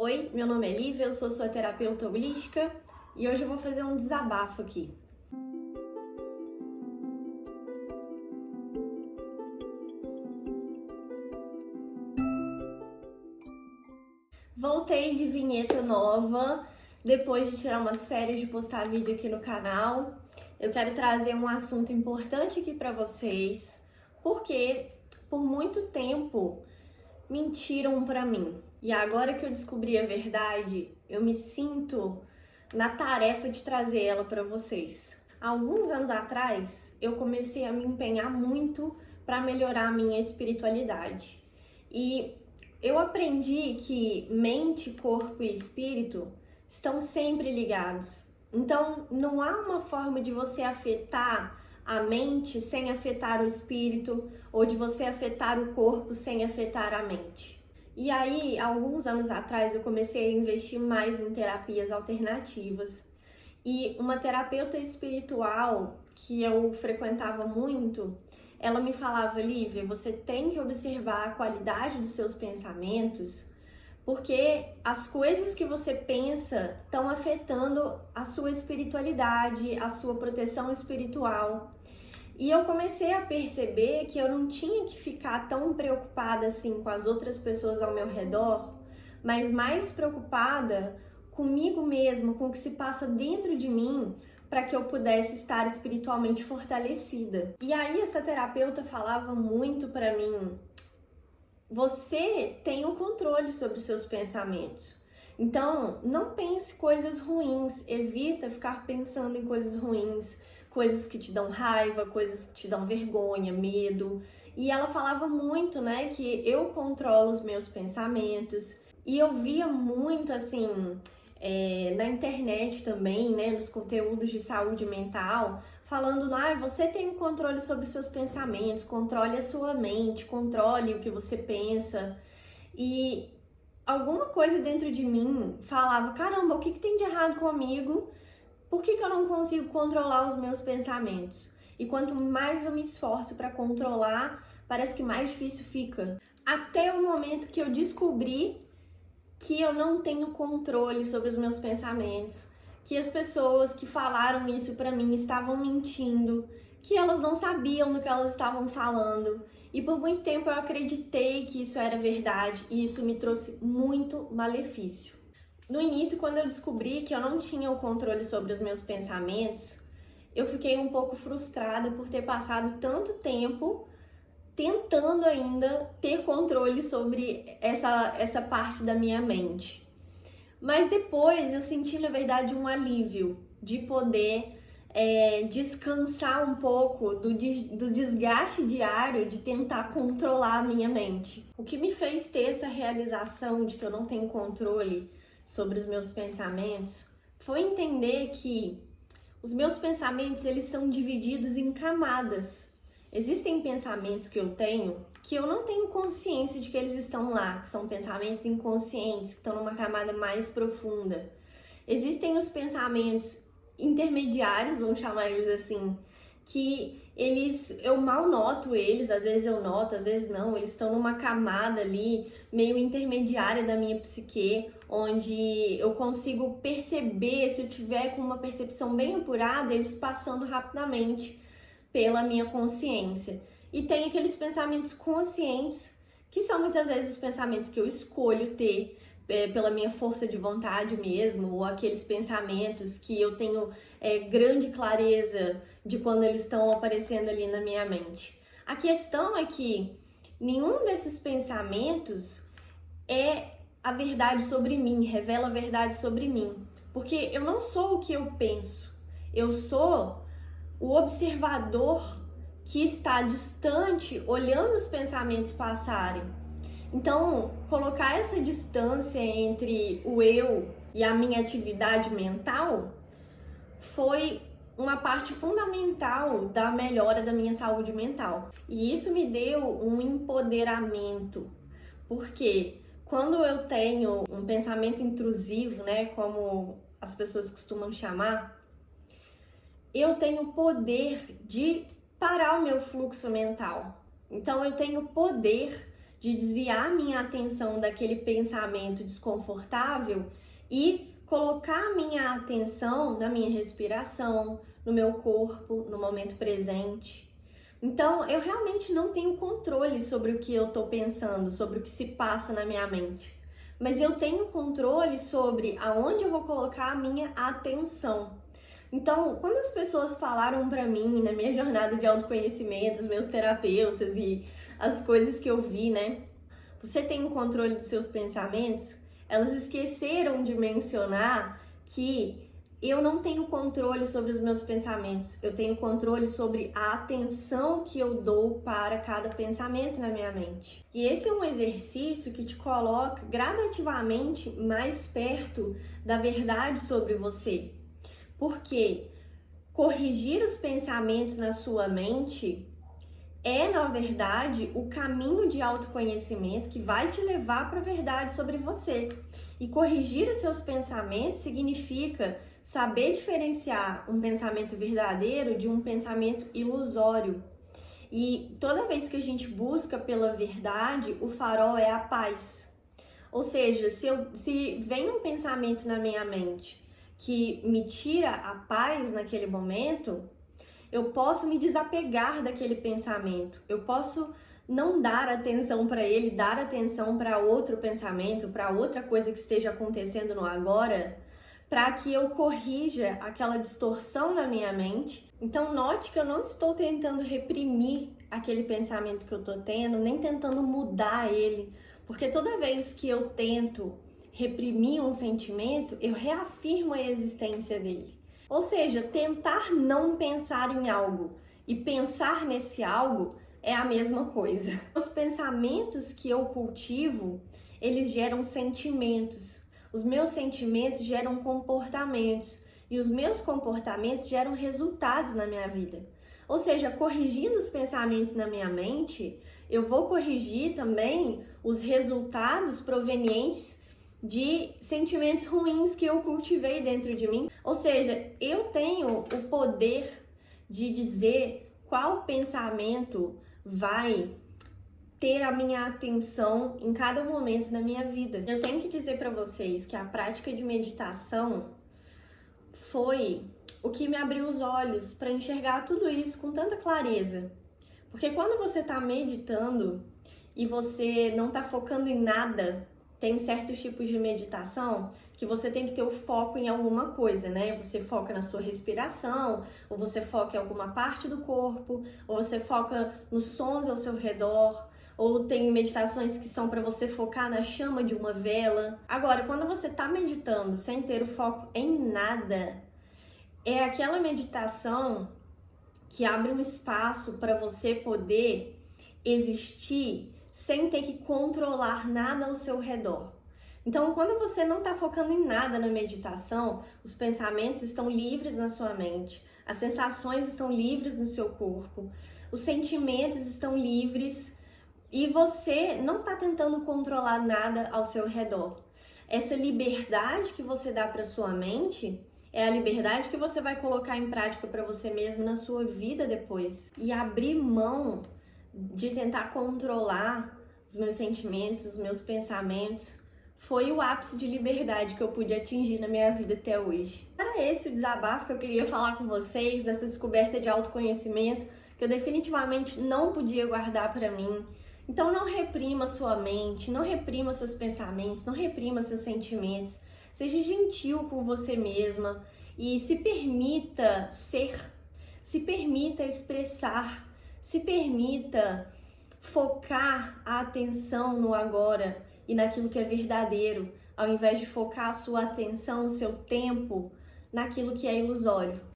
Oi, meu nome é Lívia, eu sou sua terapeuta holística e hoje eu vou fazer um desabafo aqui. Voltei de vinheta nova, depois de tirar umas férias de postar vídeo aqui no canal. Eu quero trazer um assunto importante aqui para vocês, porque por muito tempo mentiram para mim. E agora que eu descobri a verdade, eu me sinto na tarefa de trazer ela para vocês. Há alguns anos atrás, eu comecei a me empenhar muito para melhorar a minha espiritualidade. E eu aprendi que mente, corpo e espírito estão sempre ligados. Então, não há uma forma de você afetar a mente sem afetar o espírito, ou de você afetar o corpo sem afetar a mente. E aí, alguns anos atrás, eu comecei a investir mais em terapias alternativas. E uma terapeuta espiritual que eu frequentava muito, ela me falava: Lívia, você tem que observar a qualidade dos seus pensamentos, porque as coisas que você pensa estão afetando a sua espiritualidade, a sua proteção espiritual. E eu comecei a perceber que eu não tinha que ficar tão preocupada assim com as outras pessoas ao meu redor, mas mais preocupada comigo mesma, com o que se passa dentro de mim, para que eu pudesse estar espiritualmente fortalecida. E aí essa terapeuta falava muito para mim: você tem o controle sobre os seus pensamentos. Então, não pense coisas ruins, evita ficar pensando em coisas ruins, coisas que te dão raiva, coisas que te dão vergonha, medo. E ela falava muito, né, que eu controlo os meus pensamentos. E eu via muito, assim, na internet também, né, nos conteúdos de saúde mental, falando: você tem o controle sobre os seus pensamentos, controle a sua mente, controle o que você pensa. E alguma coisa dentro de mim falava: caramba, o que tem de errado comigo? Por que eu não consigo controlar os meus pensamentos? E quanto mais eu me esforço para controlar, parece que mais difícil fica. Até o momento que eu descobri que eu não tenho controle sobre os meus pensamentos, que as pessoas que falaram isso para mim estavam mentindo, que elas não sabiam do que elas estavam falando. E por muito tempo eu acreditei que isso era verdade e isso me trouxe muito malefício. No início, quando eu descobri que eu não tinha o controle sobre os meus pensamentos, eu fiquei um pouco frustrada por ter passado tanto tempo tentando ainda ter controle sobre essa parte da minha mente. Mas depois eu senti, na verdade, um alívio de poder descansar um pouco do desgaste diário de tentar controlar a minha mente. O que me fez ter essa realização de que eu não tenho controle sobre os meus pensamentos foi entender que os meus pensamentos, eles são divididos em camadas. Existem pensamentos que eu tenho que eu não tenho consciência de que eles estão lá, que são pensamentos inconscientes, que estão numa camada mais profunda. Existem os pensamentos intermediários, vamos chamar eles assim, que eu mal noto eles, às vezes eu noto, às vezes não, eles estão numa camada ali meio intermediária da minha psique, onde eu consigo perceber, se eu tiver com uma percepção bem apurada, eles passando rapidamente pela minha consciência. E tem aqueles pensamentos conscientes, que são muitas vezes os pensamentos que eu escolho ter pela minha força de vontade mesmo, ou aqueles pensamentos que eu tenho grande clareza de quando eles estão aparecendo ali na minha mente. A questão é que nenhum desses pensamentos é a verdade sobre mim, revela a verdade sobre mim, porque eu não sou o que eu penso, eu sou o observador que está distante, olhando os pensamentos passarem. Então, colocar essa distância entre o eu e a minha atividade mental foi uma parte fundamental da melhora da minha saúde mental. E isso me deu um empoderamento, porque quando eu tenho um pensamento intrusivo, né, como as pessoas costumam chamar, eu tenho o poder de parar o meu fluxo mental. Então eu tenho o poder de desviar minha atenção daquele pensamento desconfortável e colocar minha atenção na minha respiração, no meu corpo, no momento presente. Então, eu realmente não tenho controle sobre o que eu estou pensando, sobre o que se passa na minha mente. Mas eu tenho controle sobre aonde eu vou colocar a minha atenção. Então, quando as pessoas falaram pra mim, na minha jornada de autoconhecimento, os meus terapeutas e as coisas que eu vi, né? Você tem o controle dos seus pensamentos? Elas esqueceram de mencionar que eu não tenho controle sobre os meus pensamentos. Eu tenho controle sobre a atenção que eu dou para cada pensamento na minha mente. E esse é um exercício que te coloca gradativamente mais perto da verdade sobre você. Porque corrigir os pensamentos na sua mente é, na verdade, o caminho de autoconhecimento que vai te levar para a verdade sobre você. E corrigir os seus pensamentos significa saber diferenciar um pensamento verdadeiro de um pensamento ilusório. E toda vez que a gente busca pela verdade, o farol é a paz. Ou seja, se vem um pensamento na minha mente que me tira a paz naquele momento, eu posso me desapegar daquele pensamento, eu posso não dar atenção para ele, dar atenção para outro pensamento, para outra coisa que esteja acontecendo no agora, para que eu corrija aquela distorção na minha mente. Então note que eu não estou tentando reprimir aquele pensamento que eu estou tendo, nem tentando mudar ele, porque toda vez que eu tento reprimir um sentimento, eu reafirmo a existência dele. Ou seja, tentar não pensar em algo e pensar nesse algo é a mesma coisa. Os pensamentos que eu cultivo, eles geram sentimentos. Os meus sentimentos geram comportamentos. E os meus comportamentos geram resultados na minha vida. Ou seja, corrigindo os pensamentos na minha mente, eu vou corrigir também os resultados provenientes de sentimentos ruins que eu cultivei dentro de mim. Ou seja, eu tenho o poder de dizer qual pensamento vai ter a minha atenção em cada momento da minha vida. Eu tenho que dizer para vocês que a prática de meditação foi o que me abriu os olhos para enxergar tudo isso com tanta clareza. Porque quando você está meditando e você não está focando em nada, tem certos tipos de meditação que você tem que ter o foco em alguma coisa, né? Você foca na sua respiração, ou você foca em alguma parte do corpo, ou você foca nos sons ao seu redor, ou tem meditações que são para você focar na chama de uma vela. Agora, quando você está meditando sem ter o foco em nada, é aquela meditação que abre um espaço para você poder existir sem ter que controlar nada ao seu redor. Então, quando você não está focando em nada na meditação, os pensamentos estão livres na sua mente, as sensações estão livres no seu corpo, os sentimentos estão livres e você não está tentando controlar nada ao seu redor. Essa liberdade que você dá para sua mente é a liberdade que você vai colocar em prática para você mesmo na sua vida depois. E abrir mão de tentar controlar os meus sentimentos, os meus pensamentos, foi o ápice de liberdade que eu pude atingir na minha vida até hoje. Era esse o desabafo que eu queria falar com vocês, dessa descoberta de autoconhecimento, que eu definitivamente não podia guardar para mim. Então não reprima sua mente, não reprima seus pensamentos, não reprima seus sentimentos. Seja gentil com você mesma e se permita ser, se permita expressar, se permita focar a atenção no agora e naquilo que é verdadeiro, ao invés de focar a sua atenção, o seu tempo, naquilo que é ilusório.